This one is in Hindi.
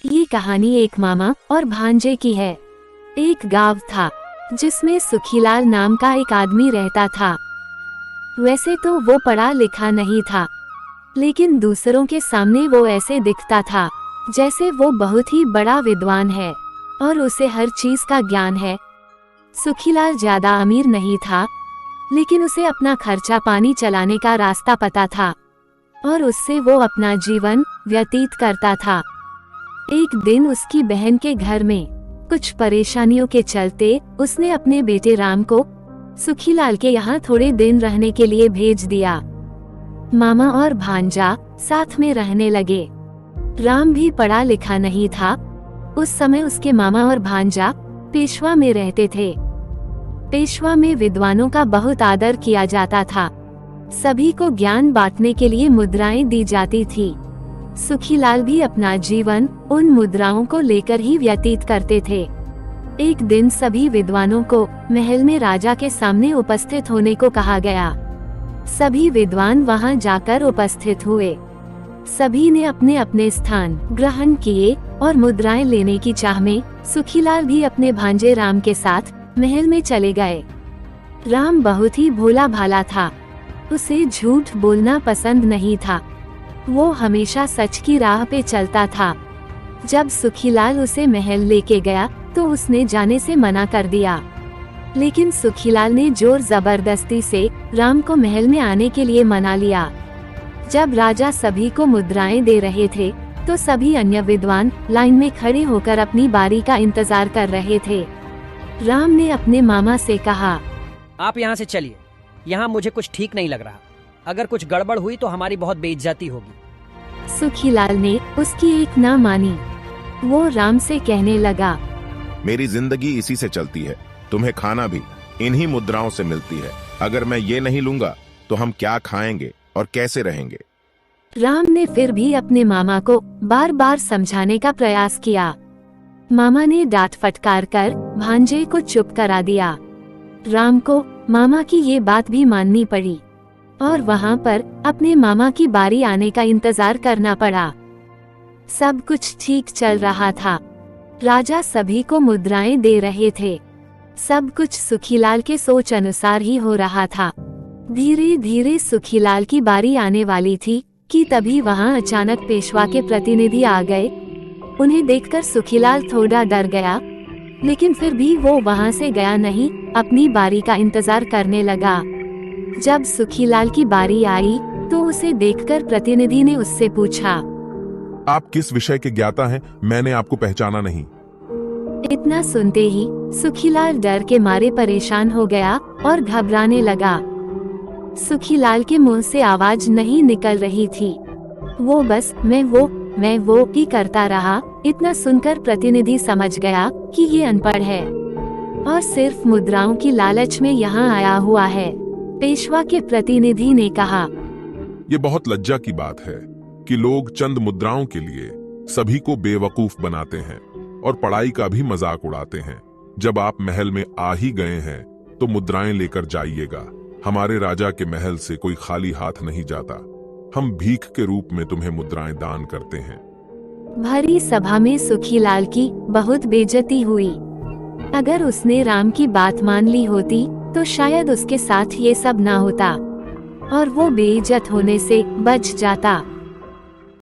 ये कहानी एक मामा और भांजे की है। एक गांव था जिसमें सुखीलाल नाम का एक आदमी रहता था। वैसे तो वो पढ़ा लिखा नहीं था, लेकिन दूसरों के सामने वो ऐसे दिखता था जैसे वो बहुत ही बड़ा विद्वान है और उसे हर चीज का ज्ञान है। सुखीलाल ज्यादा अमीर नहीं था, लेकिन उसे अपना खर्चा पानी चलाने का रास्ता पता था और उससे वो अपना जीवन व्यतीत करता था। एक दिन उसकी बहन के घर में कुछ परेशानियों के चलते उसने अपने बेटे राम को सुखीलाल के यहाँ थोड़े दिन रहने के लिए भेज दिया। मामा और भांजा साथ में रहने लगे। राम भी पढ़ा लिखा नहीं था। उस समय उसके मामा और भांजा पेशवा में रहते थे। पेशवा में विद्वानों का बहुत आदर किया जाता था। सभी को ज्ञान बांटने के लिए मुद्राएं दी जाती थी। सुखीलाल भी अपना जीवन उन मुद्राओं को लेकर ही व्यतीत करते थे। एक दिन सभी विद्वानों को महल में राजा के सामने उपस्थित होने को कहा गया। सभी विद्वान वहां जाकर उपस्थित हुए। सभी ने अपने अपने स्थान ग्रहण किए और मुद्राएं लेने की चाह में सुखीलाल भी अपने भांजे राम के साथ महल में चले गए। राम बहुत ही भोला भाला था। उसे झूठ बोलना पसंद नहीं था। वो हमेशा सच की राह पे चलता था। जब सुखीलाल उसे महल लेके गया तो उसने जाने से मना कर दिया, लेकिन सुखीलाल ने जोर जबरदस्ती से राम को महल में आने के लिए मना लिया। जब राजा सभी को मुद्राएं दे रहे थे तो सभी अन्य विद्वान लाइन में खड़े होकर अपनी बारी का इंतजार कर रहे थे। राम ने अपने मामा से कहा, आप यहाँ से चलिए, यहाँ मुझे कुछ ठीक नहीं लग रहा। अगर कुछ गड़बड़ हुई तो हमारी बहुत बेइज्जती होगी। सुखीलाल ने उसकी एक ना मानी। वो राम से कहने लगा, मेरी जिंदगी इसी से चलती है, तुम्हें खाना भी इन्हीं मुद्राओं से मिलती है। अगर मैं ये नहीं लूंगा तो हम क्या खाएंगे और कैसे रहेंगे। राम ने फिर भी अपने मामा को बार बार समझाने का प्रयास किया। मामा ने डांट फटकार कर भांजे को चुप करा दिया। राम को मामा की ये बात भी माननी पड़ी और वहाँ पर अपने मामा की बारी आने का इंतजार करना पड़ा। सब कुछ ठीक चल रहा था। राजा सभी को मुद्राएं दे रहे थे। सब कुछ सुखीलाल के सोच अनुसार ही हो रहा था। धीरे धीरे सुखीलाल की बारी आने वाली थी कि तभी वहाँ अचानक पेशवा के प्रतिनिधि आ गए। उन्हें देखकर सुखीलाल थोड़ा डर गया, लेकिन फिर भी वो वहाँ से गया नहीं, अपनी बारी का इंतजार करने लगा। जब सुखीलाल की बारी आई तो उसे देखकर प्रतिनिधि ने उससे पूछा, आप किस विषय के ज्ञाता हैं? मैंने आपको पहचाना नहीं। इतना सुनते ही सुखीलाल डर के मारे परेशान हो गया और घबराने लगा। सुखीलाल के मुंह से आवाज नहीं निकल रही थी। वो बस मैं वो ही करता रहा। इतना सुनकर प्रतिनिधि समझ गया कि ये अनपढ़ है और सिर्फ मुद्राओं की लालच में यहाँ आया हुआ है। पेशवा के प्रतिनिधि ने कहा, ये बहुत लज्जा की बात है कि लोग चंद मुद्राओं के लिए सभी को बेवकूफ बनाते हैं और पढ़ाई का भी मजाक उड़ाते हैं। जब आप महल में आ ही गए हैं तो मुद्राएं लेकर जाइएगा। हमारे राजा के महल से कोई खाली हाथ नहीं जाता। हम भीख के रूप में तुम्हें मुद्राएं दान करते हैं। भरी सभा में सुखीलाल की बहुत बेइज्जती हुई। अगर उसने राम की बात मान ली होती तो शायद उसके साथ ये सब ना होता और वो बेइज्जत होने से बच जाता।